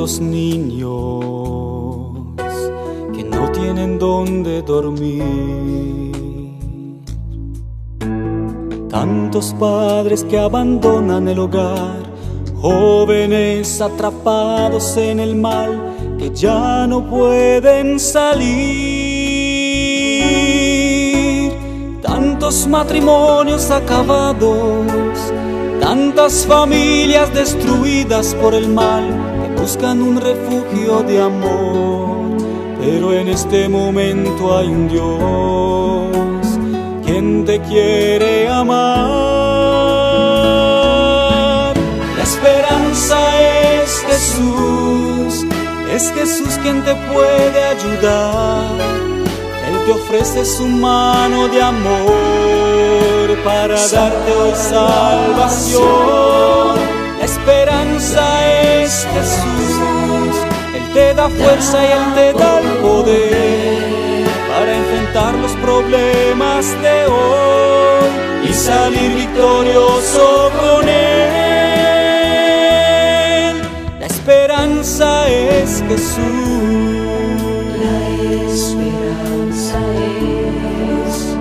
Tantos niños que no tienen dónde dormir, tantos padres que abandonan el hogar, jóvenes atrapados en el mal que ya no pueden salir, tantos matrimonios acabados, tantas familias destruidas por el mal que buscan un refugio de amor. Pero en este momento hay un Dios quien te quiere amar. La esperanza es Jesús quien te puede ayudar. Él te ofrece su mano de amor para darte hoy salvación. La esperanza es Jesús, Él te da fuerza y Él te da el poder para enfrentar los problemas de hoy y salir victorioso con Él. La esperanza es Jesús. La esperanza es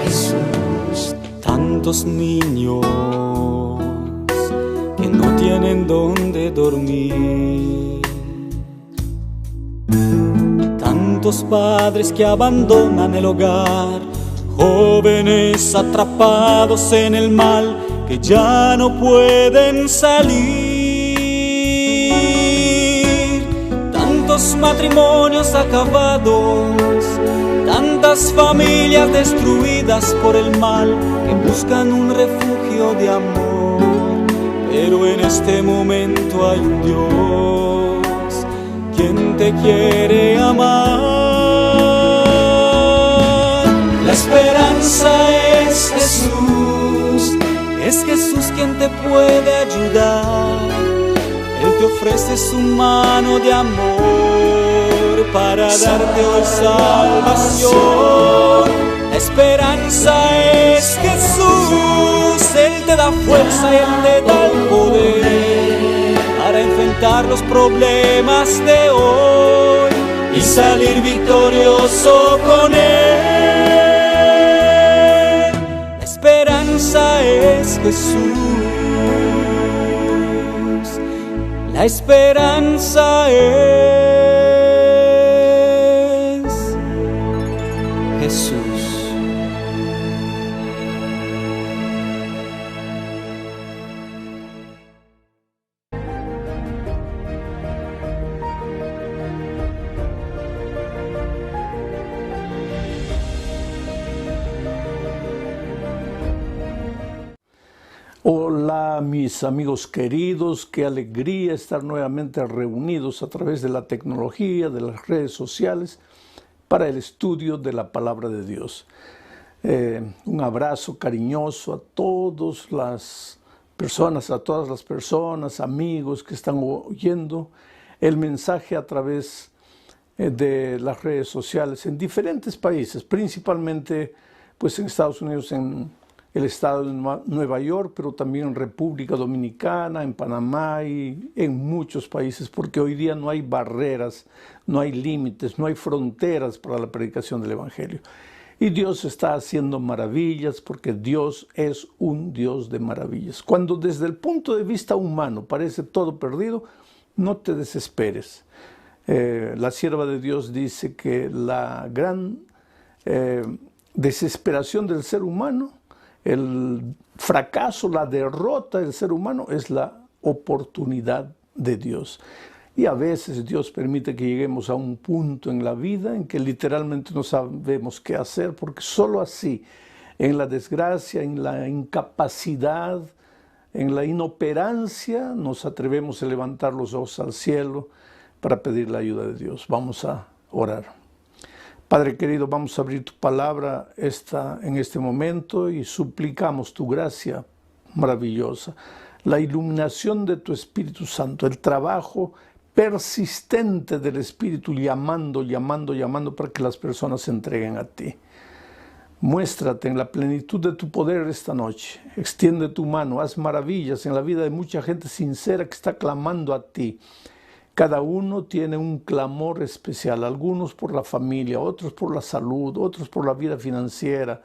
Jesús. Tantos niños que no tienen dónde dormir, tantos padres que abandonan el hogar, jóvenes atrapados en el mal que ya no pueden salir, tantos matrimonios acabados, tantas familias destruidas por el mal que buscan un refugio de amor. Pero en este momento hay un Dios quien te quiere amar. La esperanza es Jesús quien te puede ayudar. Él te ofrece su mano de amor para darte hoy salvación. La esperanza es Jesús, Él te da fuerza y Él te da el poder para enfrentar los problemas de hoy y salir victorioso con Él. La esperanza es Jesús. La esperanza es Jesús. Hola mis amigos queridos, qué alegría estar nuevamente reunidos a través de la tecnología, de las redes sociales, para el estudio de la Palabra de Dios. Un abrazo cariñoso a todas las personas, amigos que están oyendo el mensaje a través de las redes sociales en diferentes países, principalmente pues en Estados Unidos, en el estado de Nueva York, pero también en República Dominicana, en Panamá y en muchos países, porque hoy día no hay barreras, no hay límites, no hay fronteras para la predicación del Evangelio. Y Dios está haciendo maravillas, porque Dios es un Dios de maravillas. Cuando desde el punto de vista humano parece todo perdido, no te desesperes. La sierva de Dios dice que la gran desesperación del ser humano, el fracaso, la derrota del ser humano es la oportunidad de Dios. Y a veces Dios permite que lleguemos a un punto en la vida en que literalmente no sabemos qué hacer, porque solo así, en la desgracia, en la incapacidad, en la inoperancia, nos atrevemos a levantar los ojos al cielo para pedir la ayuda de Dios. Vamos a orar. Padre querido, vamos a abrir tu palabra en este momento y suplicamos tu gracia maravillosa, la iluminación de tu Espíritu Santo, el trabajo persistente del Espíritu llamando para que las personas se entreguen a ti. Muéstrate en la plenitud de tu poder esta noche. Extiende tu mano, haz maravillas en la vida de mucha gente sincera que está clamando a ti. Cada uno tiene un clamor especial, algunos por la familia, otros por la salud, otros por la vida financiera,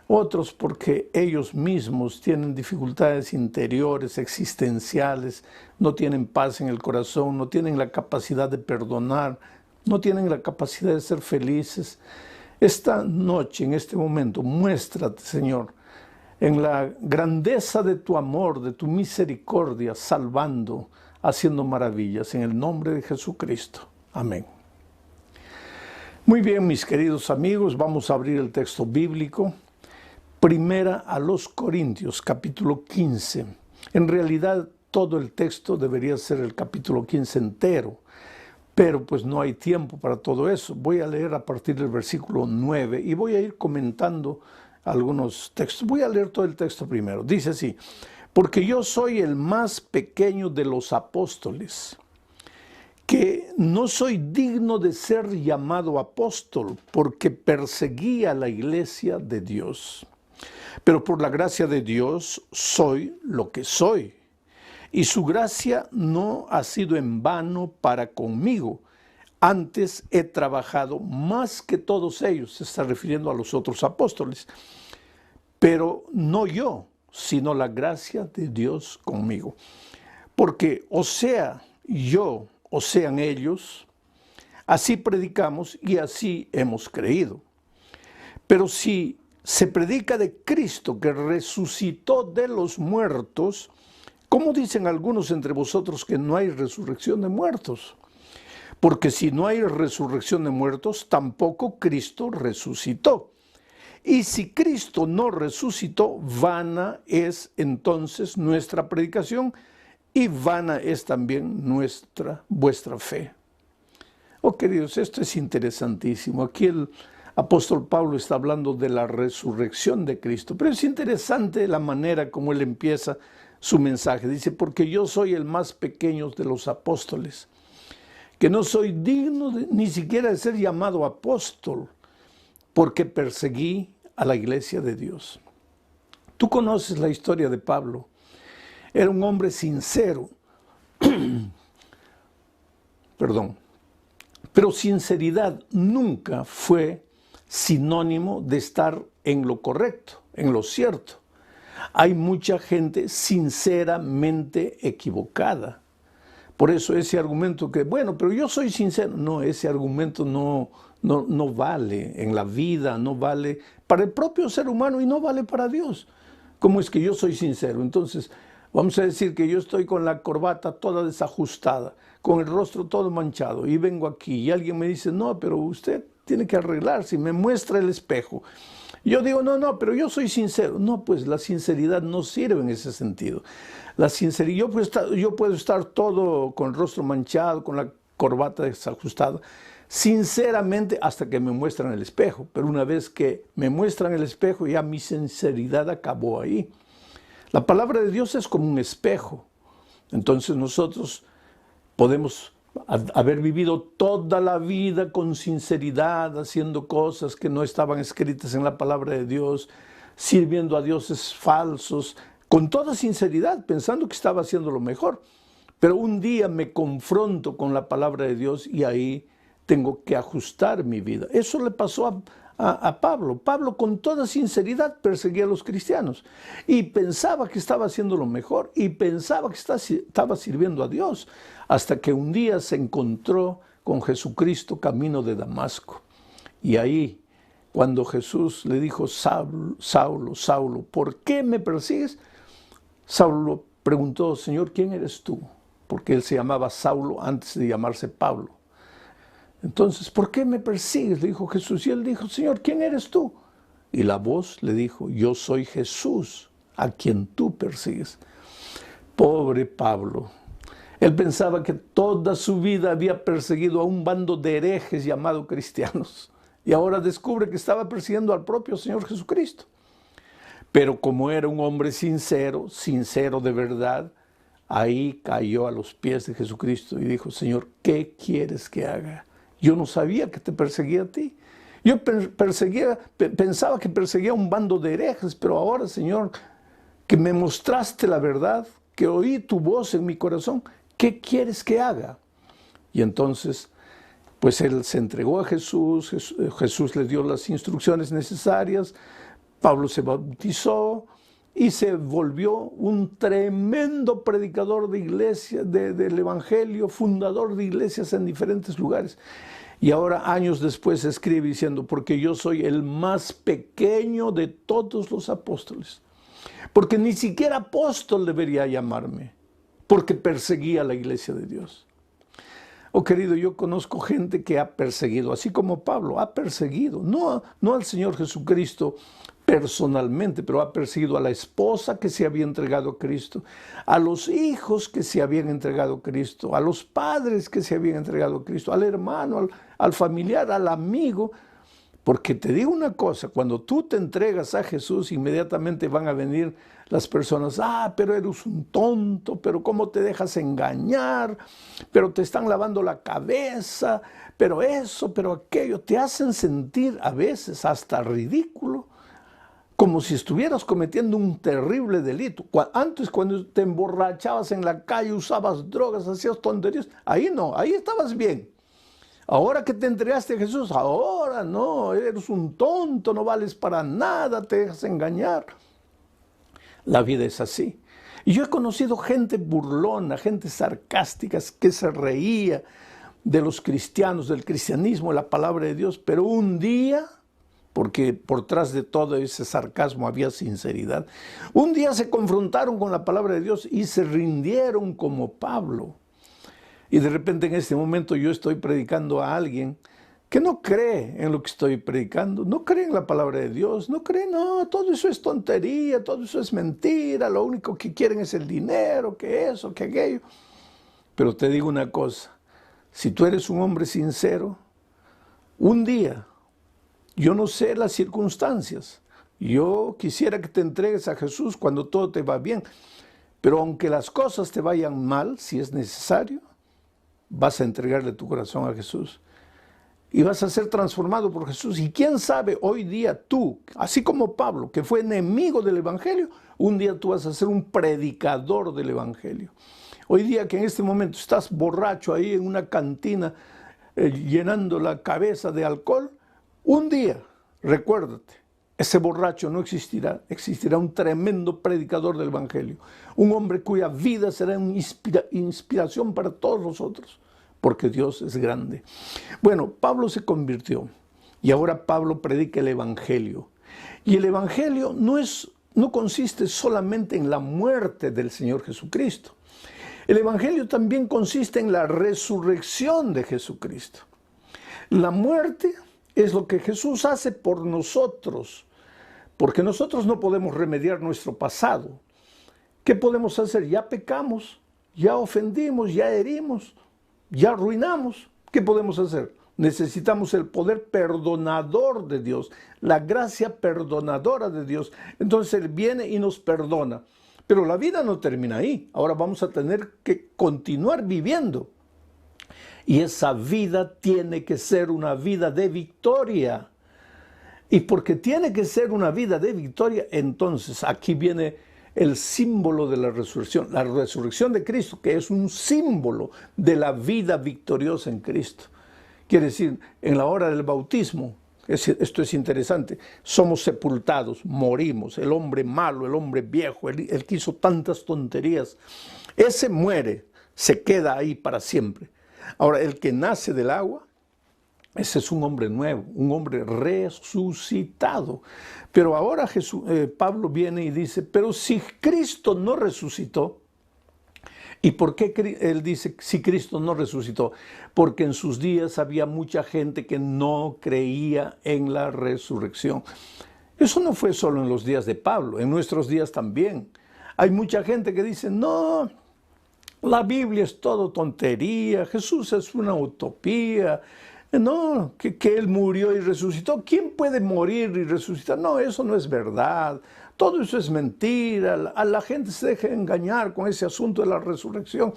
otros porque ellos mismos tienen dificultades interiores, existenciales, no tienen paz en el corazón, no tienen la capacidad de perdonar, no tienen la capacidad de ser felices. Esta noche, en este momento, muéstrate, Señor, en la grandeza de tu amor, de tu misericordia, salvando, haciendo maravillas, en el nombre de Jesucristo. Amén. Muy bien, mis queridos amigos, vamos a abrir el texto bíblico. Primera a los Corintios, capítulo 15. En realidad, todo el texto debería ser el capítulo 15 entero, pero pues no hay tiempo para todo eso. Voy a leer a partir del versículo 9 y voy a ir comentando algunos textos. Voy a leer todo el texto primero. Dice así: porque yo soy el más pequeño de los apóstoles, que no soy digno de ser llamado apóstol, porque perseguí a la iglesia de Dios. Pero por la gracia de Dios soy lo que soy, y su gracia no ha sido en vano para conmigo. Antes he trabajado más que todos ellos, se está refiriendo a los otros apóstoles, pero no yo, sino la gracia de Dios conmigo. Porque o sea yo, o sean ellos, así predicamos y así hemos creído. Pero si se predica de Cristo que resucitó de los muertos, ¿cómo dicen algunos entre vosotros que no hay resurrección de muertos? Porque si no hay resurrección de muertos, tampoco Cristo resucitó. Y si Cristo no resucitó, vana es entonces nuestra predicación y vana es también vuestra fe. Oh, queridos, esto es interesantísimo. Aquí el apóstol Pablo está hablando de la resurrección de Cristo, pero es interesante la manera como él empieza su mensaje. Dice, porque yo soy el más pequeño de los apóstoles, que no soy digno ni siquiera de ser llamado apóstol, porque perseguí a la iglesia de Dios. Tú conoces la historia de Pablo. Era un hombre sincero. Perdón. Pero sinceridad nunca fue sinónimo de estar en lo correcto, en lo cierto. Hay mucha gente sinceramente equivocada. Por eso ese argumento que, bueno, pero yo soy sincero. No, ese argumento no vale en la vida, no vale para el propio ser humano y no vale para Dios. ¿Cómo es que yo soy sincero? Entonces, vamos a decir que yo estoy con la corbata toda desajustada, con el rostro todo manchado y vengo aquí y alguien me dice, no, pero usted tiene que arreglarse y me muestra el espejo. Yo digo, no, pero yo soy sincero. No, pues la sinceridad no sirve en ese sentido. La sinceridad, yo puedo estar todo con el rostro manchado, con la corbata desajustada, sinceramente hasta que me muestran el espejo. Pero una vez que me muestran el espejo, ya mi sinceridad acabó ahí. La palabra de Dios es como un espejo. Entonces nosotros podemos haber vivido toda la vida con sinceridad, haciendo cosas que no estaban escritas en la palabra de Dios, sirviendo a dioses falsos, con toda sinceridad, pensando que estaba haciendo lo mejor. Pero un día me confronto con la palabra de Dios y ahí tengo que ajustar mi vida. Eso le pasó a Pablo. Pablo con toda sinceridad perseguía a los cristianos y pensaba que estaba haciendo lo mejor y pensaba que estaba sirviendo a Dios, hasta que un día se encontró con Jesucristo camino de Damasco. Y ahí, cuando Jesús le dijo, Saulo, Saulo, ¿por qué me persigues? Saulo preguntó, Señor, ¿quién eres tú? Porque él se llamaba Saulo antes de llamarse Pablo. Entonces, ¿por qué me persigues? Le dijo Jesús. Y él dijo, Señor, ¿quién eres tú? Y la voz le dijo, yo soy Jesús, a quien tú persigues. Pobre Pablo. Él pensaba que toda su vida había perseguido a un bando de herejes llamados cristianos. Y ahora descubre que estaba persiguiendo al propio Señor Jesucristo. Pero como era un hombre sincero de verdad, ahí cayó a los pies de Jesucristo y dijo, Señor, ¿qué quieres que haga? Yo no sabía que te perseguía a ti. Yo pensaba que perseguía a un bando de herejes, pero ahora, Señor, que me mostraste la verdad, que oí tu voz en mi corazón, ¿qué quieres que haga? Y entonces, pues él se entregó a Jesús, Jesús le dio las instrucciones necesarias, Pablo se bautizó y se volvió un tremendo predicador de iglesia, del evangelio, fundador de iglesias en diferentes lugares. Y ahora, años después, escribe diciendo, porque yo soy el más pequeño de todos los apóstoles. Porque ni siquiera apóstol debería llamarme, porque perseguía la iglesia de Dios. Oh querido, yo conozco gente que ha perseguido, así como Pablo, ha perseguido, no al Señor Jesucristo personalmente, pero ha perseguido a la esposa que se había entregado a Cristo, a los hijos que se habían entregado a Cristo, a los padres que se habían entregado a Cristo, al hermano, al familiar, al amigo. Porque te digo una cosa, cuando tú te entregas a Jesús, inmediatamente van a venir las personas, pero eres un tonto, pero cómo te dejas engañar, pero te están lavando la cabeza, pero eso, pero aquello, te hacen sentir a veces hasta ridículo, como si estuvieras cometiendo un terrible delito. Antes, cuando te emborrachabas en la calle, usabas drogas, hacías tonterías, ahí no, ahí estabas bien. Ahora que te entregaste a Jesús, ahora no, eres un tonto, no vales para nada, te dejas engañar. La vida es así. Y yo he conocido gente burlona, gente sarcástica, que se reía de los cristianos, del cristianismo, de la palabra de Dios, pero un día, porque por detrás de todo ese sarcasmo había sinceridad, un día se confrontaron con la palabra de Dios y se rindieron como Pablo. Y de repente en este momento yo estoy predicando a alguien que no cree en lo que estoy predicando, no cree en la palabra de Dios, no cree, no, todo eso es tontería, todo eso es mentira, lo único que quieren es el dinero, que eso, que aquello. Pero te digo una cosa, si tú eres un hombre sincero, un día, yo no sé las circunstancias, yo quisiera que te entregues a Jesús cuando todo te va bien, pero aunque las cosas te vayan mal, si es necesario, vas a entregarle tu corazón a Jesús y vas a ser transformado por Jesús. Y quién sabe, hoy día tú, así como Pablo, que fue enemigo del Evangelio, un día tú vas a ser un predicador del Evangelio. Hoy día que en este momento estás borracho ahí en una cantina, llenando la cabeza de alcohol, un día, recuérdate, ese borracho no existirá, existirá un tremendo predicador del Evangelio, un hombre cuya vida será una inspiración para todos nosotros, porque Dios es grande. Bueno, Pablo se convirtió y ahora Pablo predica el Evangelio. Y el Evangelio no consiste solamente en la muerte del Señor Jesucristo. El Evangelio también consiste en la resurrección de Jesucristo. La muerte es lo que Jesús hace por nosotros, porque nosotros no podemos remediar nuestro pasado. ¿Qué podemos hacer? Ya pecamos, ya ofendimos, ya herimos, ya arruinamos. ¿Qué podemos hacer? Necesitamos el poder perdonador de Dios, la gracia perdonadora de Dios. Entonces Él viene y nos perdona. Pero la vida no termina ahí. Ahora vamos a tener que continuar viviendo. Y esa vida tiene que ser una vida de victoria. Y porque tiene que ser una vida de victoria, entonces aquí viene el símbolo de la resurrección de Cristo, que es un símbolo de la vida victoriosa en Cristo. Quiere decir, en la hora del bautismo, esto es interesante, somos sepultados, morimos, el hombre malo, el hombre viejo, el que hizo tantas tonterías, ese muere, se queda ahí para siempre. Ahora, el que nace del agua, ese es un hombre nuevo, un hombre resucitado. Pero ahora Pablo viene y dice, pero si Cristo no resucitó, ¿y por qué él dice si Cristo no resucitó? Porque en sus días había mucha gente que no creía en la resurrección. Eso no fue solo en los días de Pablo, en nuestros días también. Hay mucha gente que dice, no, la Biblia es todo tontería, Jesús es una utopía. No, que Él murió y resucitó. ¿Quién puede morir y resucitar? No, eso no es verdad. Todo eso es mentira. A la gente se deja engañar con ese asunto de la resurrección.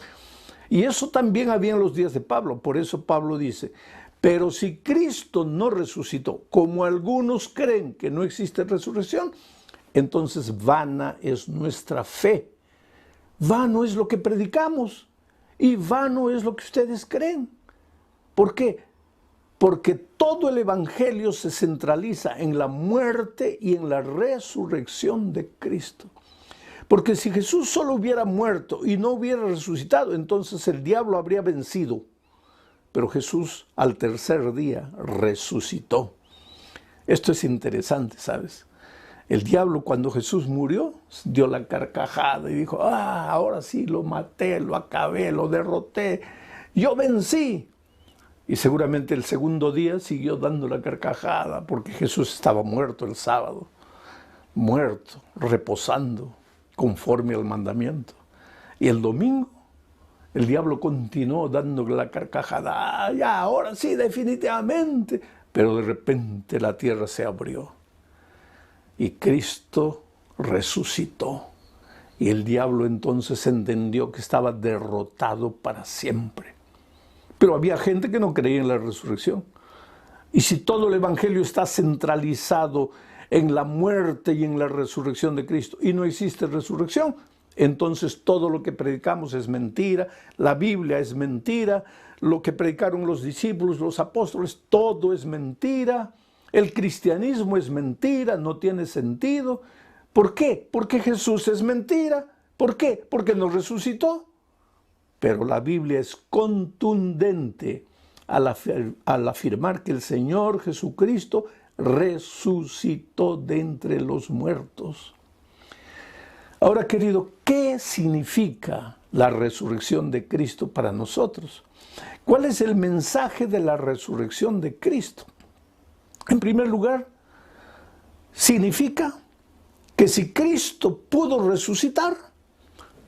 Y eso también había en los días de Pablo. Por eso Pablo dice, pero si Cristo no resucitó, como algunos creen que no existe resurrección, entonces vana es nuestra fe. Vano es lo que predicamos y vano es lo que ustedes creen. ¿Por qué? Porque todo el Evangelio se centraliza en la muerte y en la resurrección de Cristo. Porque si Jesús solo hubiera muerto y no hubiera resucitado, entonces el diablo habría vencido. Pero Jesús al tercer día resucitó. Esto es interesante, ¿sabes? El diablo, cuando Jesús murió, dio la carcajada y dijo, ahora sí, lo maté, lo acabé, lo derroté, yo vencí. Y seguramente el segundo día siguió dando la carcajada, porque Jesús estaba muerto el sábado, muerto, reposando, conforme al mandamiento. Y el domingo, el diablo continuó dando la carcajada, ya, ahora sí, definitivamente. Pero de repente la tierra se abrió. Y Cristo resucitó. Y el diablo entonces entendió que estaba derrotado para siempre. Pero había gente que no creía en la resurrección. Y si todo el Evangelio está centralizado en la muerte y en la resurrección de Cristo y no existe resurrección, entonces todo lo que predicamos es mentira, la Biblia es mentira, lo que predicaron los discípulos, los apóstoles, todo es mentira. El cristianismo es mentira, no tiene sentido. ¿Por qué? Porque Jesús es mentira. ¿Por qué? Porque nos resucitó. Pero la Biblia es contundente al afirmar que el Señor Jesucristo resucitó de entre los muertos. Ahora, querido, ¿qué significa la resurrección de Cristo para nosotros? ¿Cuál es el mensaje de la resurrección de Cristo? En primer lugar, significa que si Cristo pudo resucitar,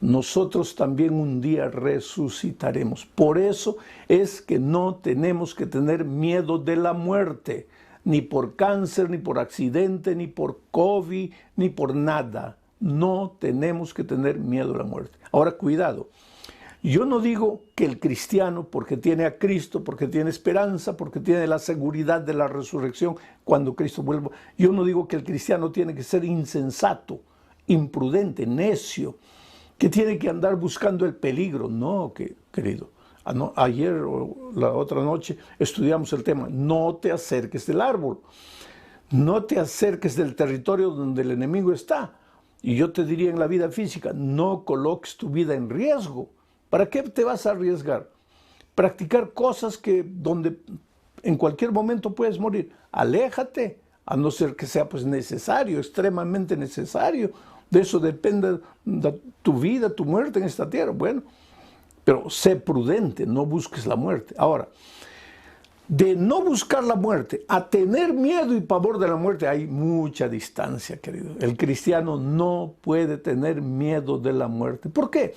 nosotros también un día resucitaremos. Por eso es que no tenemos que tener miedo de la muerte, ni por cáncer, ni por accidente, ni por COVID, ni por nada. No tenemos que tener miedo a la muerte. Ahora, cuidado. Yo no digo que el cristiano, porque tiene a Cristo, porque tiene esperanza, porque tiene la seguridad de la resurrección cuando Cristo vuelva, yo no digo que el cristiano tiene que ser insensato, imprudente, necio, que tiene que andar buscando el peligro. No, querido. Ayer o la otra noche estudiamos el tema. No te acerques del árbol. No te acerques del territorio donde el enemigo está. Y yo te diría en la vida física, no coloques tu vida en riesgo. ¿Para qué te vas a arriesgar? Practicar cosas donde en cualquier momento puedes morir. Aléjate, a no ser que sea pues necesario, extremadamente necesario. De eso depende tu vida, tu muerte en esta tierra. Bueno, pero sé prudente, no busques la muerte. Ahora, de no buscar la muerte a tener miedo y pavor de la muerte hay mucha distancia, querido. El cristiano no puede tener miedo de la muerte. ¿Por qué?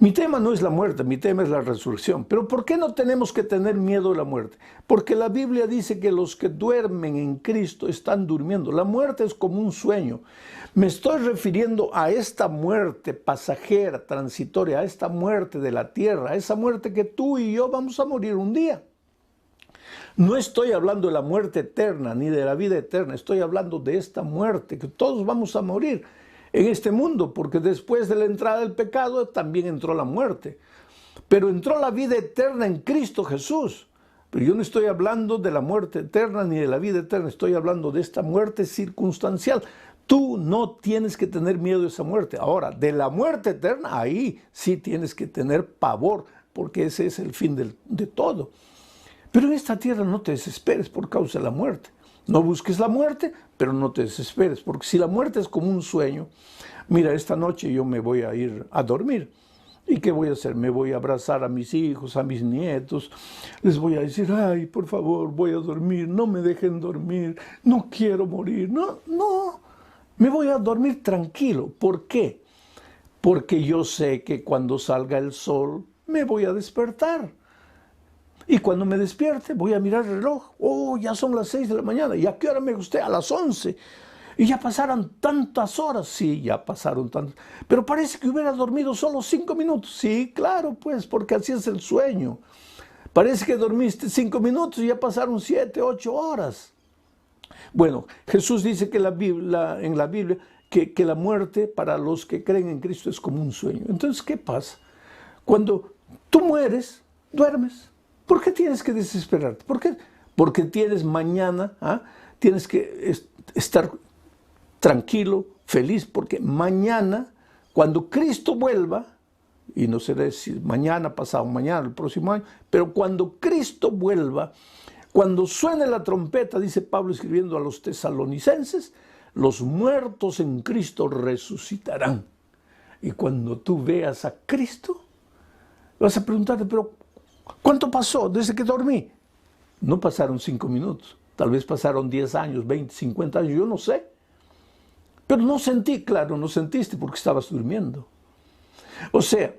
Mi tema no es la muerte, mi tema es la resurrección. Pero ¿por qué no tenemos que tener miedo de la muerte? Porque la Biblia dice que los que duermen en Cristo están durmiendo. La muerte es como un sueño. Me estoy refiriendo a esta muerte pasajera, transitoria, a esta muerte de la tierra, a esa muerte que tú y yo vamos a morir un día. No estoy hablando de la muerte eterna ni de la vida eterna, estoy hablando de esta muerte, que todos vamos a morir en este mundo, porque después de la entrada del pecado también entró la muerte. Pero entró la vida eterna en Cristo Jesús. Pero yo no estoy hablando de la muerte eterna ni de la vida eterna, estoy hablando de esta muerte circunstancial. Tú no tienes que tener miedo de esa muerte. Ahora, de la muerte eterna, ahí sí tienes que tener pavor, porque ese es el fin de todo. Pero en esta tierra no te desesperes por causa de la muerte. No busques la muerte, pero no te desesperes, porque si la muerte es como un sueño, mira, esta noche yo me voy a ir a dormir. ¿Y qué voy a hacer? Me voy a abrazar a mis hijos, a mis nietos. Les voy a decir, ay, por favor, voy a dormir, no me dejen dormir, no quiero morir. No, me voy a dormir tranquilo. ¿Por qué? Porque yo sé que cuando salga el sol me voy a despertar. Y cuando me despierte voy a mirar el reloj. Oh, ya son las 6 de la mañana. ¿Y a qué hora me acosté? A las 11. Y ya pasaron tantas horas. Sí, ya pasaron tantas. Pero parece que hubiera dormido solo 5 minutos. Sí, claro, pues, porque así es el sueño. Parece que dormiste 5 minutos y ya pasaron 7, 8 horas. Bueno, Jesús dice que en la Biblia que la muerte para los que creen en Cristo es como un sueño. Entonces, ¿qué pasa? Cuando tú mueres, duermes. ¿Por qué tienes que desesperarte? ¿Por qué? Porque tienes mañana, tienes que estar tranquilo, feliz, porque mañana, cuando Cristo vuelva, y no sé si mañana, pasado mañana, el próximo año, pero cuando Cristo vuelva, cuando suene la trompeta, dice Pablo escribiendo a los tesalonicenses, los muertos en Cristo resucitarán. Y cuando tú veas a Cristo, vas a preguntarte, pero ¿cuánto pasó desde que dormí? No pasaron 5 minutos, tal vez pasaron 10 años, 20, 50 años, yo no sé. Pero no sentí, claro, no sentiste porque estabas durmiendo. O sea,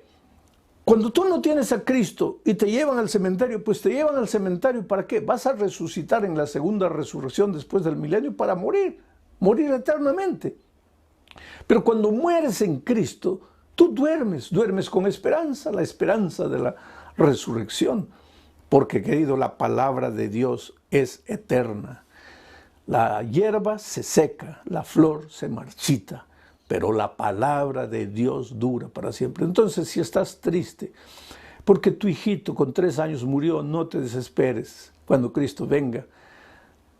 cuando tú no tienes a Cristo y te llevan al cementerio, pues te llevan al cementerio ¿para qué? Vas a resucitar en la segunda resurrección después del milenio para morir eternamente. Pero cuando mueres en Cristo, tú duermes con esperanza, la esperanza de la resurrección. Porque, querido, la palabra de Dios es eterna. La hierba se seca, la flor se marchita, pero la palabra de Dios dura para siempre. Entonces, si estás triste porque tu hijito con 3 años murió, no te desesperes. Cuando Cristo venga,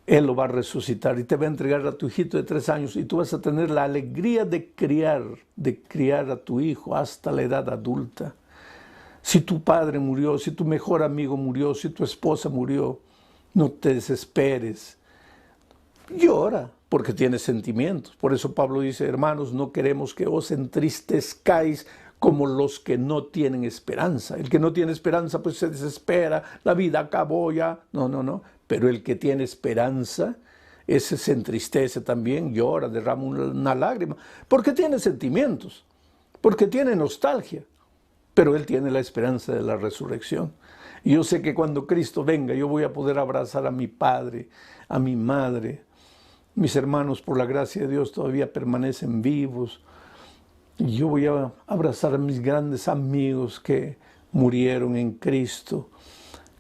Él lo va a resucitar y te va a entregar a tu hijito de 3 años y tú vas a tener la alegría de criar a tu hijo hasta la edad adulta. Si tu padre murió, si tu mejor amigo murió, si tu esposa murió, no te desesperes. Llora, porque tienes sentimientos. Por eso Pablo dice, hermanos, no queremos que os entristezcáis como los que no tienen esperanza. El que no tiene esperanza, pues se desespera, la vida acabó ya. No. Pero el que tiene esperanza, ese se entristece también, llora, derrama una lágrima, porque tiene sentimientos, porque tiene nostalgia. Pero él tiene la esperanza de la resurrección. Y yo sé que cuando Cristo venga, yo voy a poder abrazar a mi padre, a mi madre. Mis hermanos, por la gracia de Dios, todavía permanecen vivos. Y yo voy a abrazar a mis grandes amigos que murieron en Cristo.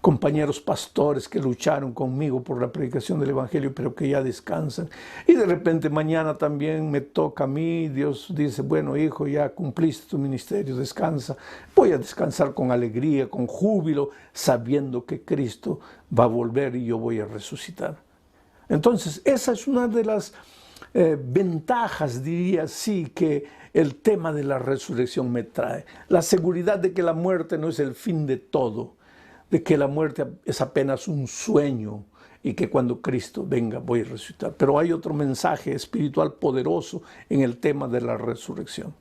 Compañeros pastores que lucharon conmigo por la predicación del Evangelio, pero que ya descansan. Y de repente mañana también me toca a mí. Dios dice, bueno, hijo, ya cumpliste tu ministerio, descansa. Voy a descansar con alegría, con júbilo, sabiendo que Cristo va a volver y yo voy a resucitar. Entonces, esa es una de las ventajas, diría así, que el tema de la resurrección me trae. La seguridad de que la muerte no es el fin de todo, de que la muerte es apenas un sueño y que cuando Cristo venga voy a resucitar. Pero hay otro mensaje espiritual poderoso en el tema de la resurrección.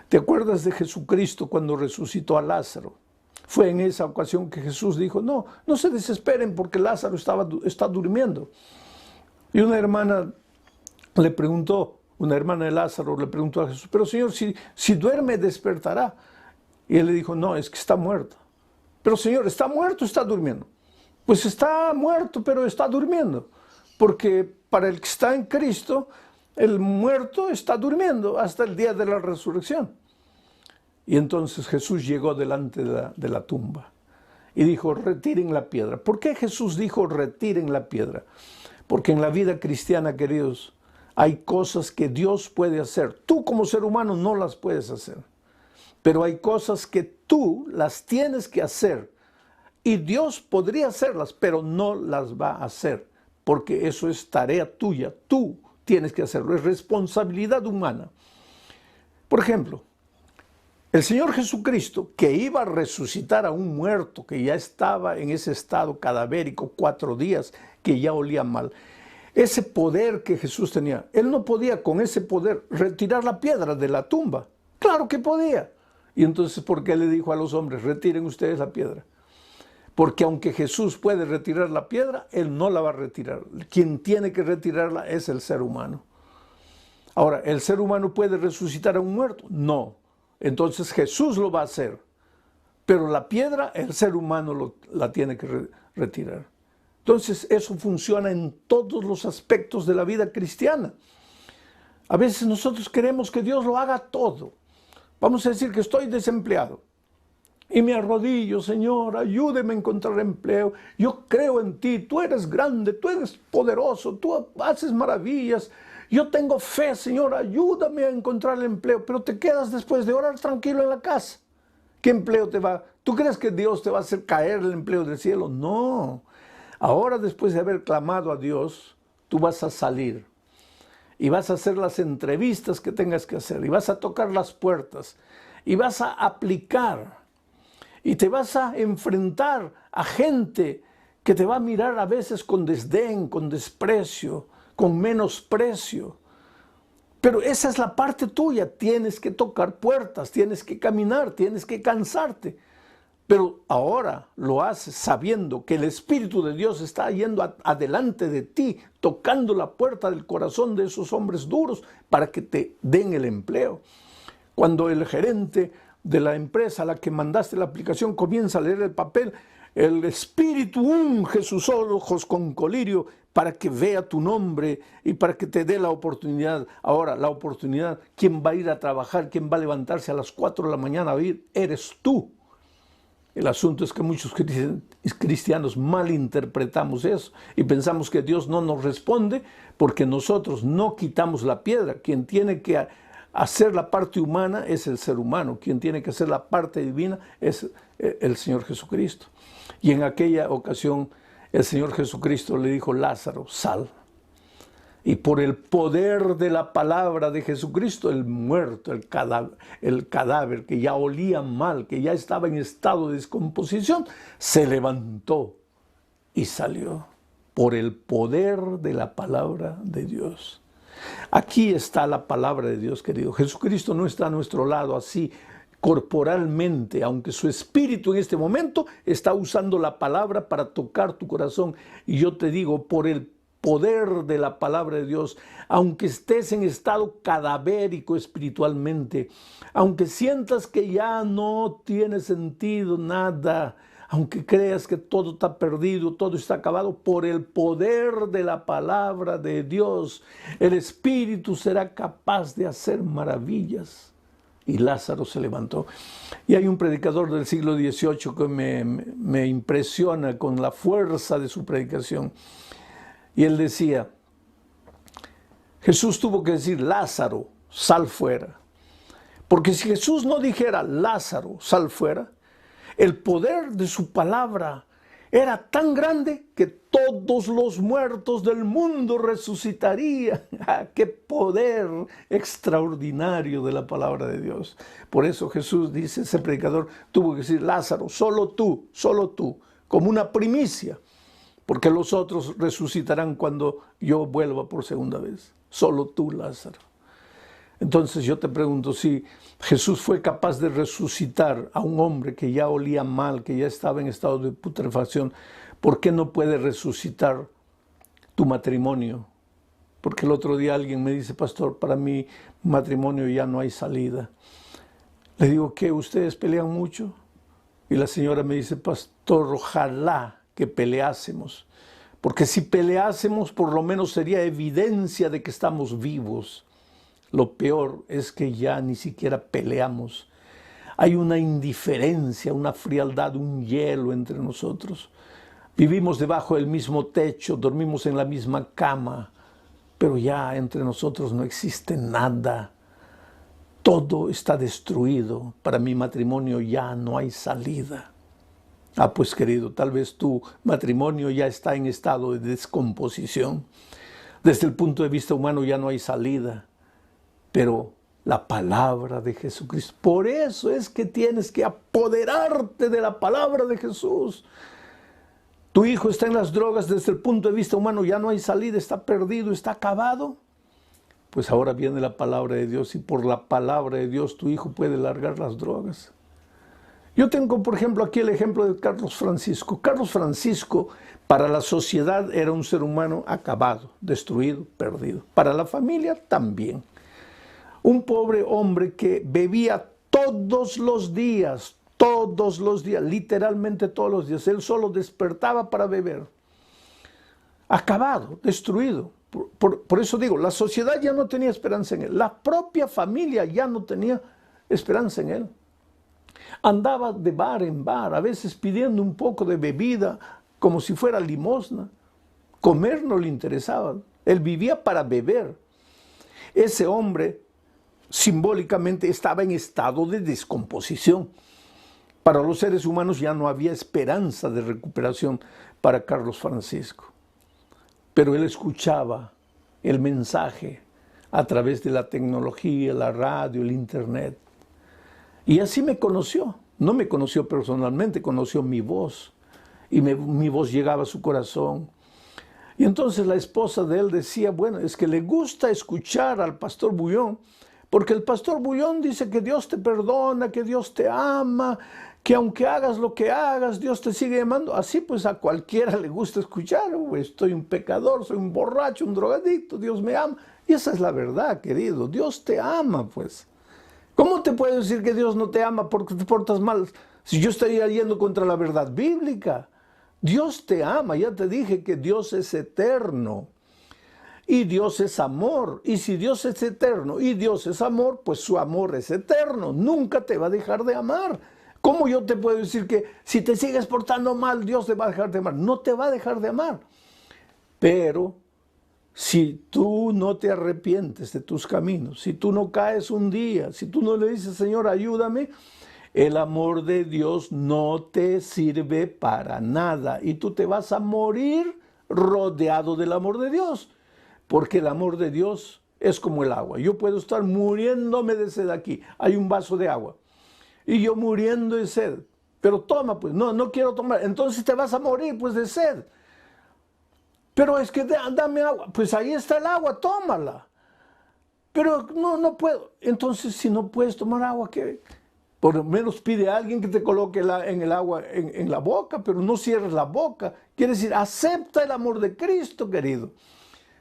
¿Te acuerdas de Jesucristo cuando resucitó a Lázaro? Fue en esa ocasión que Jesús dijo, no se desesperen porque Lázaro está durmiendo. Y una hermana de Lázaro le preguntó a Jesús, pero Señor, si duerme despertará. Y él le dijo, no, es que está muerto. Pero Señor, ¿está muerto o está durmiendo? Pues está muerto, pero está durmiendo. Porque para el que está en Cristo, el muerto está durmiendo hasta el día de la resurrección. Y entonces Jesús llegó delante de la tumba y dijo, retiren la piedra. ¿Por qué Jesús dijo, retiren la piedra? Porque en la vida cristiana, queridos, hay cosas que Dios puede hacer. Tú como ser humano no las puedes hacer. Pero hay cosas que tú las tienes que hacer. Y Dios podría hacerlas, pero no las va a hacer. Porque eso es tarea tuya. Tú tienes que hacerlo. Es responsabilidad humana. Por ejemplo, el Señor Jesucristo, que iba a resucitar a un muerto que ya estaba en ese estado cadavérico 4 días, que ya olía mal. Ese poder que Jesús tenía, Él no podía con ese poder retirar la piedra de la tumba. Claro que podía. Y entonces, ¿por qué le dijo a los hombres, retiren ustedes la piedra? Porque aunque Jesús puede retirar la piedra, Él no la va a retirar. Quien tiene que retirarla es el ser humano. Ahora, ¿el ser humano puede resucitar a un muerto? No. Entonces Jesús lo va a hacer. Pero la piedra, el ser humano la tiene que retirar. Entonces, eso funciona en todos los aspectos de la vida cristiana. A veces nosotros queremos que Dios lo haga todo. Vamos a decir que estoy desempleado y me arrodillo, Señor, ayúdeme a encontrar empleo. Yo creo en ti, tú eres grande, tú eres poderoso, tú haces maravillas. Yo tengo fe, Señor, ayúdame a encontrar el empleo. Pero te quedas después de orar tranquilo en la casa ¿Qué empleo te va? ¿Tú crees que Dios te va a hacer caer el empleo del cielo? No. Ahora, después de haber clamado a Dios, tú vas a salir y vas a hacer las entrevistas que tengas que hacer y vas a tocar las puertas y vas a aplicar y te vas a enfrentar a gente que te va a mirar a veces con desdén, con desprecio, con menosprecio. Pero esa es la parte tuya, tienes que tocar puertas, tienes que caminar, tienes que cansarte. Pero ahora lo haces sabiendo que el Espíritu de Dios está yendo adelante de ti, tocando la puerta del corazón de esos hombres duros para que te den el empleo. Cuando el gerente de la empresa a la que mandaste la aplicación comienza a leer el papel, el Espíritu unge sus ojos con colirio para que vea tu nombre y para que te dé la oportunidad. Ahora, la oportunidad, ¿quién va a ir a trabajar? ¿Quién va a levantarse a las 4 de la mañana a ir? Eres tú. El asunto es que muchos cristianos malinterpretamos eso y pensamos que Dios no nos responde porque nosotros no quitamos la piedra. Quien tiene que hacer la parte humana es el ser humano. Quien tiene que hacer la parte divina es el Señor Jesucristo. Y en aquella ocasión el Señor Jesucristo le dijo: Lázaro, sal. Y por el poder de la palabra de Jesucristo, el muerto, el cadáver que ya olía mal, que ya estaba en estado de descomposición, se levantó y salió. Por el poder de la palabra de Dios. Aquí está la palabra de Dios, querido. Jesucristo no está a nuestro lado así corporalmente, aunque su espíritu en este momento está usando la palabra para tocar tu corazón. Y yo te digo, por el poder de la palabra de Dios, aunque estés en estado cadavérico espiritualmente, aunque sientas que ya no tiene sentido nada, aunque creas que todo está perdido, todo está acabado, por el poder de la palabra de Dios, el Espíritu será capaz de hacer maravillas. Y Lázaro se levantó. Y hay un predicador del siglo XVIII que me impresiona con la fuerza de su predicación. Y él decía, Jesús tuvo que decir: Lázaro, sal fuera. Porque si Jesús no dijera: Lázaro, sal fuera, el poder de su palabra era tan grande que todos los muertos del mundo resucitarían. ¡Qué poder extraordinario de la palabra de Dios! Por eso Jesús dice, ese predicador tuvo que decir: Lázaro, solo tú, como una primicia. Porque los otros resucitarán cuando yo vuelva por segunda vez. Solo tú, Lázaro. Entonces yo te pregunto, si Jesús fue capaz de resucitar a un hombre que ya olía mal, que ya estaba en estado de putrefacción, ¿por qué no puede resucitar tu matrimonio? Porque el otro día alguien me dice: pastor, para mi matrimonio ya no hay salida. Le digo: ¿qué? ¿Ustedes pelean mucho? Y la señora me dice: pastor, ojalá que peleásemos, porque si peleásemos por lo menos sería evidencia de que estamos vivos. Lo peor es que ya ni siquiera peleamos. Hay una indiferencia, una frialdad, un hielo entre nosotros. Vivimos debajo del mismo techo, dormimos en la misma cama, pero ya entre nosotros no existe nada. Todo está destruido. Para mi matrimonio ya no hay salida. Pues querido, tal vez tu matrimonio ya está en estado de descomposición. Desde el punto de vista humano ya no hay salida. Pero la palabra de Jesucristo, por eso es que tienes que apoderarte de la palabra de Jesús. Tu hijo está en las drogas, desde el punto de vista humano ya no hay salida, está perdido, está acabado. Pues ahora viene la palabra de Dios y por la palabra de Dios tu hijo puede largar las drogas. Yo tengo, por ejemplo, aquí el ejemplo de Carlos Francisco. Carlos Francisco, para la sociedad, era un ser humano acabado, destruido, perdido. Para la familia, también. Un pobre hombre que bebía todos los días, literalmente todos los días. Él solo despertaba para beber. Acabado, destruido. Por eso digo, la sociedad ya no tenía esperanza en él. La propia familia ya no tenía esperanza en él. Andaba de bar en bar, a veces pidiendo un poco de bebida, como si fuera limosna. Comer no le interesaba. Él vivía para beber. Ese hombre simbólicamente estaba en estado de descomposición. Para los seres humanos ya no había esperanza de recuperación para Carlos Francisco. Pero él escuchaba el mensaje a través de la tecnología, la radio, el internet. Y así me conoció. No me conoció personalmente, conoció mi voz. Y mi voz llegaba a su corazón. Y entonces la esposa de él decía, bueno, es que le gusta escuchar al pastor Bouillon, porque el pastor Bouillon dice que Dios te perdona, que Dios te ama, que aunque hagas lo que hagas, Dios te sigue amando. Así pues a cualquiera le gusta escuchar, estoy un pecador, soy un borracho, un drogadicto, Dios me ama. Y esa es la verdad, querido, Dios te ama, pues. ¿Cómo te puedo decir que Dios no te ama porque te portas mal? Si yo estaría yendo contra la verdad bíblica. Dios te ama, ya te dije que Dios es eterno. Y Dios es amor. Y si Dios es eterno y Dios es amor, pues su amor es eterno. Nunca te va a dejar de amar. ¿Cómo yo te puedo decir que si te sigues portando mal, Dios te va a dejar de amar? No te va a dejar de amar. Pero si tú no te arrepientes de tus caminos, si tú no caes un día, si tú no le dices, Señor, ayúdame, el amor de Dios no te sirve para nada. Y tú te vas a morir rodeado del amor de Dios. Porque el amor de Dios es como el agua. Yo puedo estar muriéndome de sed aquí. Hay un vaso de agua. Y yo muriendo de sed. Pero toma, pues. No quiero tomar. Entonces te vas a morir, pues, de sed. Pero es que dame agua. Pues ahí está el agua, tómala. Pero no puedo. Entonces, si no puedes tomar agua, ¿qué? Por lo menos pide a alguien que te coloque en el agua en la boca, pero no cierres la boca. Quiere decir, acepta el amor de Cristo, querido.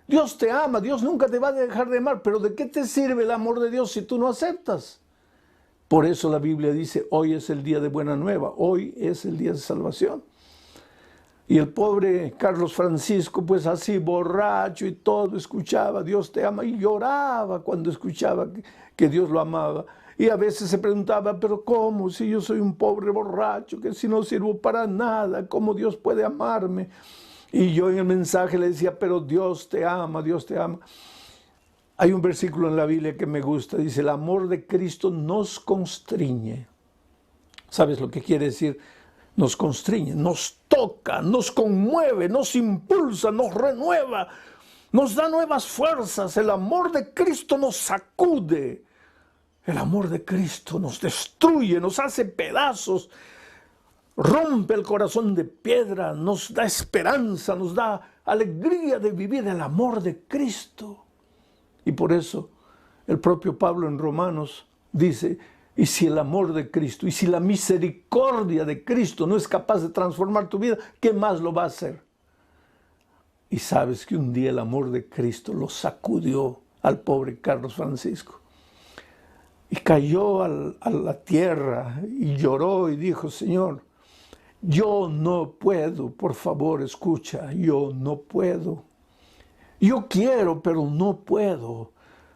Dios te ama, Dios nunca te va a dejar de amar, pero ¿de qué te sirve el amor de Dios si tú no aceptas? Por eso la Biblia dice, hoy es el día de buena nueva, hoy es el día de salvación. Y el pobre Carlos Francisco, pues así borracho y todo, escuchaba, Dios te ama, y lloraba cuando escuchaba que Dios lo amaba. Y a veces se preguntaba, pero ¿cómo? Si yo soy un pobre borracho, que si no sirvo para nada, ¿cómo Dios puede amarme? Y yo en el mensaje le decía, pero Dios te ama, Dios te ama. Hay un versículo en la Biblia que me gusta, dice, el amor de Cristo nos constriñe. ¿Sabes lo que quiere decir? Nos constriñe, nos toca, nos conmueve, nos impulsa, nos renueva, nos da nuevas fuerzas. El amor de Cristo nos sacude. El amor de Cristo nos destruye, nos hace pedazos, rompe el corazón de piedra, nos da esperanza, nos da alegría de vivir el amor de Cristo. Y por eso el propio Pablo en Romanos dice, y si el amor de Cristo, y si la misericordia de Cristo no es capaz de transformar tu vida, ¿qué más lo va a hacer? Y sabes que un día el amor de Cristo lo sacudió al pobre Carlos Francisco. Y cayó a la tierra y lloró y dijo, Señor, yo no puedo, por favor, escucha, yo no puedo. Yo quiero, pero no puedo.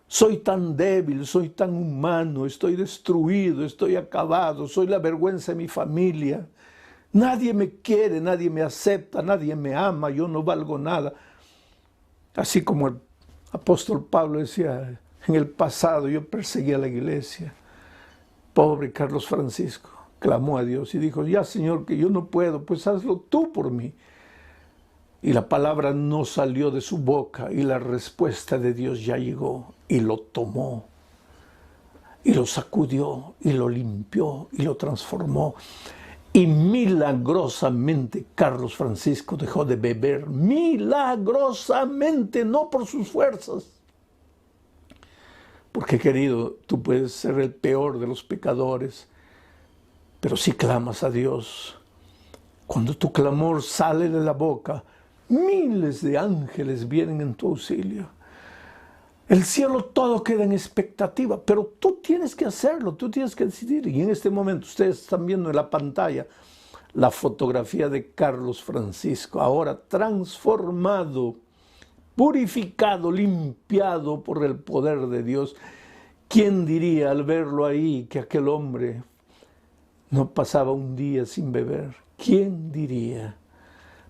Soy tan débil, soy tan humano, estoy destruido, estoy acabado, soy la vergüenza de mi familia. Nadie me quiere, nadie me acepta, nadie me ama, yo no valgo nada. Así como el apóstol Pablo decía, en el pasado yo perseguía a la iglesia. Pobre Carlos Francisco clamó a Dios y dijo, ya Señor, que yo no puedo, pues hazlo tú por mí. Y la palabra no salió de su boca y la respuesta de Dios ya llegó y lo tomó y lo sacudió y lo limpió y lo transformó. Y milagrosamente Carlos Francisco dejó de beber, milagrosamente, no por sus fuerzas. Porque, querido, tú puedes ser el peor de los pecadores, pero si clamas a Dios, cuando tu clamor sale de la boca, miles de ángeles vienen en tu auxilio. El cielo todo queda en expectativa, pero tú tienes que hacerlo, tú tienes que decidir. Y en este momento ustedes están viendo en la pantalla la fotografía de Carlos Francisco, ahora transformado, purificado, limpiado por el poder de Dios. ¿Quién diría al verlo ahí que aquel hombre no pasaba un día sin beber? ¿Quién diría?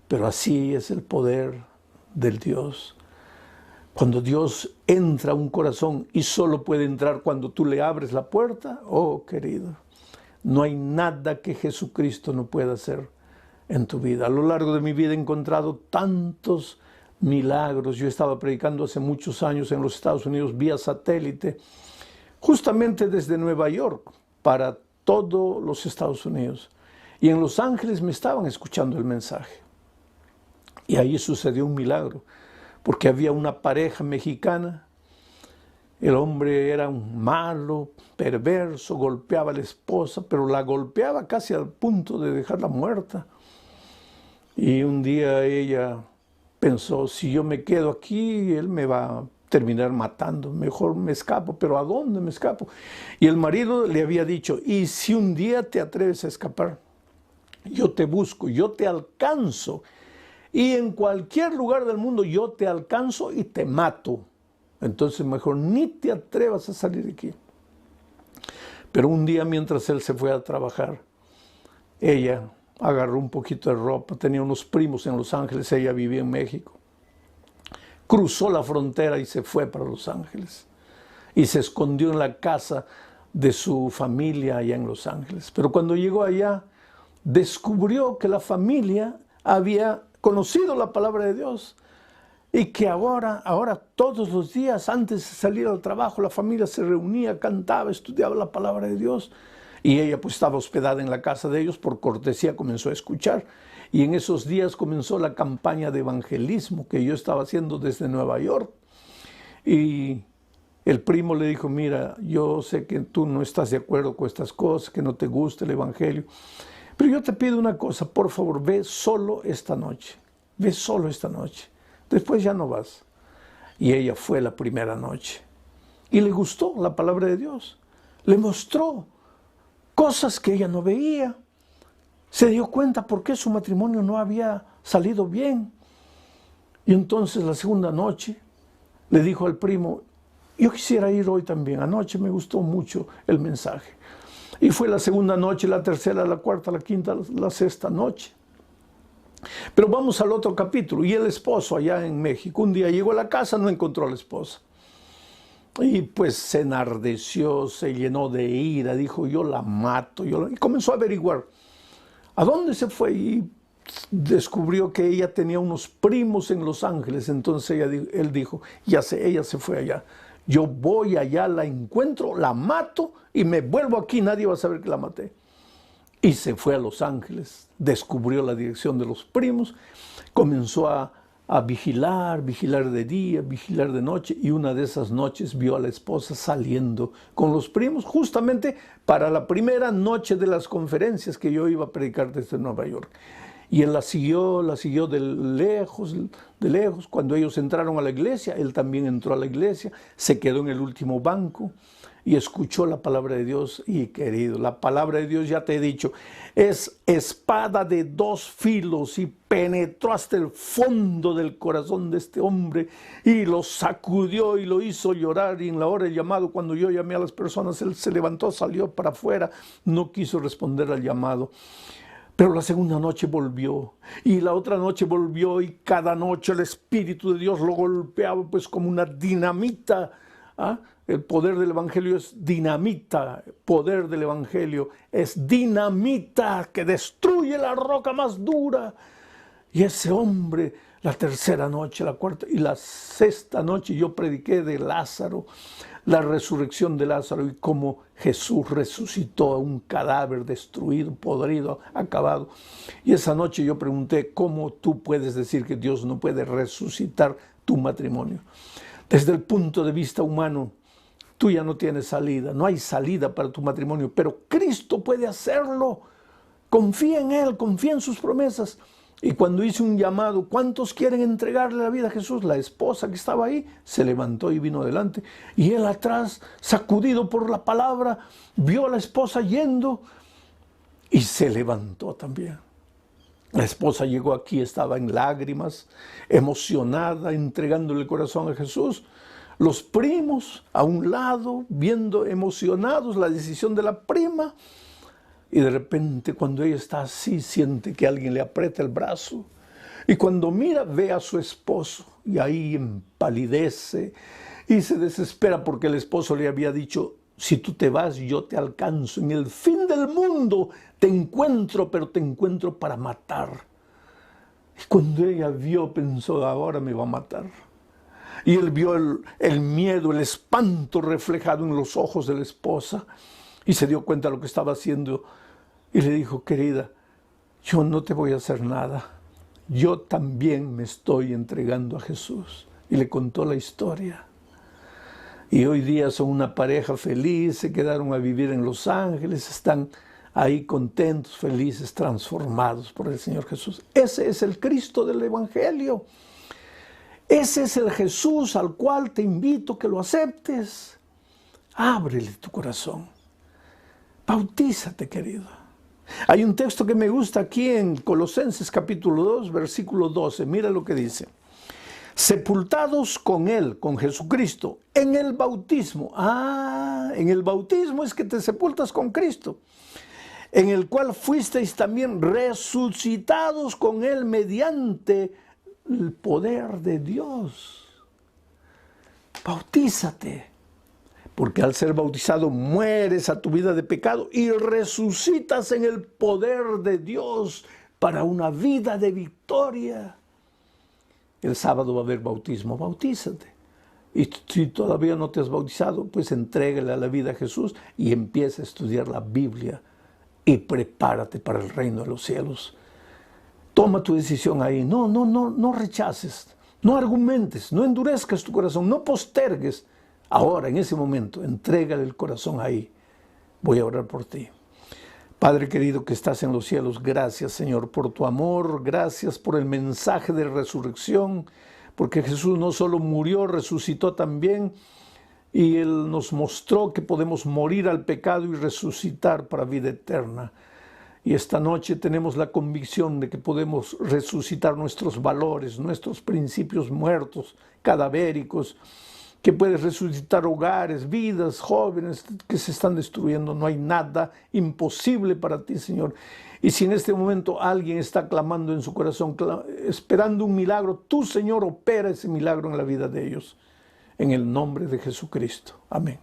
Pero así es el poder del Dios. Cuando Dios entra a un corazón y solo puede entrar cuando tú le abres la puerta, oh querido, No hay nada que Jesucristo no pueda hacer en tu vida. A lo largo de mi vida he encontrado tantos milagros. Yo estaba predicando hace muchos años en los Estados Unidos vía satélite, justamente desde Nueva York para todos los Estados Unidos. Y en Los Ángeles me estaban escuchando el mensaje. Y ahí sucedió un milagro, porque había una pareja mexicana. El hombre era un malo, perverso, golpeaba a la esposa, pero la golpeaba casi al punto de dejarla muerta. Y un día ella pensó, si yo me quedo aquí, él me va a terminar matando, mejor me escapo, pero ¿a dónde me escapo? Y el marido le había dicho, y si un día te atreves a escapar, yo te busco, yo te alcanzo, y en cualquier lugar del mundo yo te alcanzo y te mato. Entonces mejor ni te atrevas a salir de aquí. Pero un día mientras él se fue a trabajar, ella agarró un poquito de ropa, tenía unos primos en Los Ángeles, ella vivía en México. Cruzó la frontera y se fue para Los Ángeles. Y se escondió en la casa de su familia allá en Los Ángeles. Pero cuando llegó allá, descubrió que la familia había conocido la palabra de Dios. Y que ahora todos los días, antes de salir al trabajo, la familia se reunía, cantaba, estudiaba la palabra de Dios. Y ella pues estaba hospedada en la casa de ellos, por cortesía comenzó a escuchar. Y en esos días comenzó la campaña de evangelismo que yo estaba haciendo desde Nueva York. Y el primo le dijo, mira, yo sé que tú no estás de acuerdo con estas cosas, que no te gusta el evangelio, pero yo te pido una cosa, por favor, ve solo esta noche. Ve solo esta noche. Después ya no vas. Y ella fue la primera noche. Y le gustó la palabra de Dios. Le mostró cosas que ella no veía. Se dio cuenta por qué su matrimonio no había salido bien. Y entonces la segunda noche le dijo al primo, yo quisiera ir hoy también. Anoche me gustó mucho el mensaje. Y fue la segunda noche, la tercera, la cuarta, la quinta, la sexta noche. Pero vamos al otro capítulo. Y el esposo allá en México, un día llegó a la casa, no encontró a la esposa. Y pues se enardeció, se llenó de ira, dijo, yo la mato. Y comenzó a averiguar a dónde se fue y descubrió que ella tenía unos primos en Los Ángeles. Entonces él dijo, ya sé, ella se fue allá. Yo voy allá, la encuentro, la mato y me vuelvo aquí, nadie va a saber que la maté. Y se fue a Los Ángeles, descubrió la dirección de los primos, comenzó a vigilar de día, vigilar de noche, y una de esas noches vio a la esposa saliendo con los primos, justamente para la primera noche de las conferencias que yo iba a predicar desde Nueva York. Y él la siguió de lejos. Cuando ellos entraron a la iglesia, él también entró a la iglesia, se quedó en el último banco y escuchó la palabra de Dios. Y querido, la palabra de Dios, ya te he dicho, es espada de dos filos y penetró hasta el fondo del corazón de este hombre y lo sacudió y lo hizo llorar. Y en la hora del llamado, cuando yo llamé a las personas, él se levantó, salió para afuera, no quiso responder al llamado. Pero la segunda noche volvió, y la otra noche volvió, y cada noche el Espíritu de Dios lo golpeaba pues como una dinamita. ¿Ah? El poder del Evangelio es dinamita, el poder del Evangelio es dinamita que destruye la roca más dura. Y ese hombre, la tercera noche, la cuarta y la sexta noche, yo prediqué de Lázaro, la resurrección de Lázaro y cómo Jesús resucitó a un cadáver destruido, podrido, acabado. Y esa noche yo pregunté, ¿cómo tú puedes decir que Dios no puede resucitar tu matrimonio? Desde el punto de vista humano, tú ya no tienes salida, no hay salida para tu matrimonio, pero Cristo puede hacerlo. Confía en Él, confía en sus promesas. Y cuando hice un llamado, ¿cuántos quieren entregarle la vida a Jesús? La esposa que estaba ahí se levantó y vino adelante. Y él atrás, sacudido por la palabra, vio a la esposa yendo y se levantó también. La esposa llegó aquí, estaba en lágrimas, emocionada, entregándole el corazón a Jesús. Los primos a un lado, viendo emocionados la decisión de la prima. Y de repente, cuando ella está así, siente que alguien le aprieta el brazo. Y cuando mira, ve a su esposo. Y ahí empalidece y se desespera porque el esposo le había dicho, Si tú te vas, yo te alcanzo. En el fin del mundo te encuentro, pero te encuentro para matar. Y cuando ella vio, pensó, ahora me va a matar. Y él vio el miedo, el espanto reflejado en los ojos de la esposa. Y se dio cuenta de lo que estaba haciendo. Y le dijo, querida, yo no te voy a hacer nada. Yo también me estoy entregando a Jesús. Y le contó la historia. Y hoy día son una pareja feliz, se quedaron a vivir en Los Ángeles, están ahí contentos, felices, transformados por el Señor Jesús. Ese es el Cristo del Evangelio. Ese es el Jesús al cual te invito que lo aceptes. Ábrele tu corazón. Bautízate, querido. Hay un texto que me gusta aquí en Colosenses capítulo 2, versículo 12. Mira lo que dice. Sepultados con Él, con Jesucristo, en el bautismo. En el bautismo es que te sepultas con Cristo. En el cual fuisteis también resucitados con Él mediante el poder de Dios. Bautízate. Porque al ser bautizado mueres a tu vida de pecado y resucitas en el poder de Dios para una vida de victoria. El sábado va a haber bautismo, bautízate. Y si todavía no te has bautizado, pues entrégale a la vida a Jesús y empieza a estudiar la Biblia y prepárate para el reino de los cielos. Toma tu decisión ahí. No rechaces, no argumentes, no endurezcas tu corazón, no postergues. Ahora, en ese momento, entrégale el corazón ahí. Voy a orar por ti. Padre querido que estás en los cielos, gracias Señor por tu amor, gracias por el mensaje de resurrección, porque Jesús no solo murió, resucitó también, y Él nos mostró que podemos morir al pecado y resucitar para vida eterna. Y esta noche tenemos la convicción de que podemos resucitar nuestros valores, nuestros principios muertos, cadavéricos, que puedes resucitar hogares, vidas, jóvenes que se están destruyendo. No hay nada imposible para ti, Señor. Y si en este momento alguien está clamando en su corazón, esperando un milagro, tú, Señor, opera ese milagro en la vida de ellos. En el nombre de Jesucristo. Amén.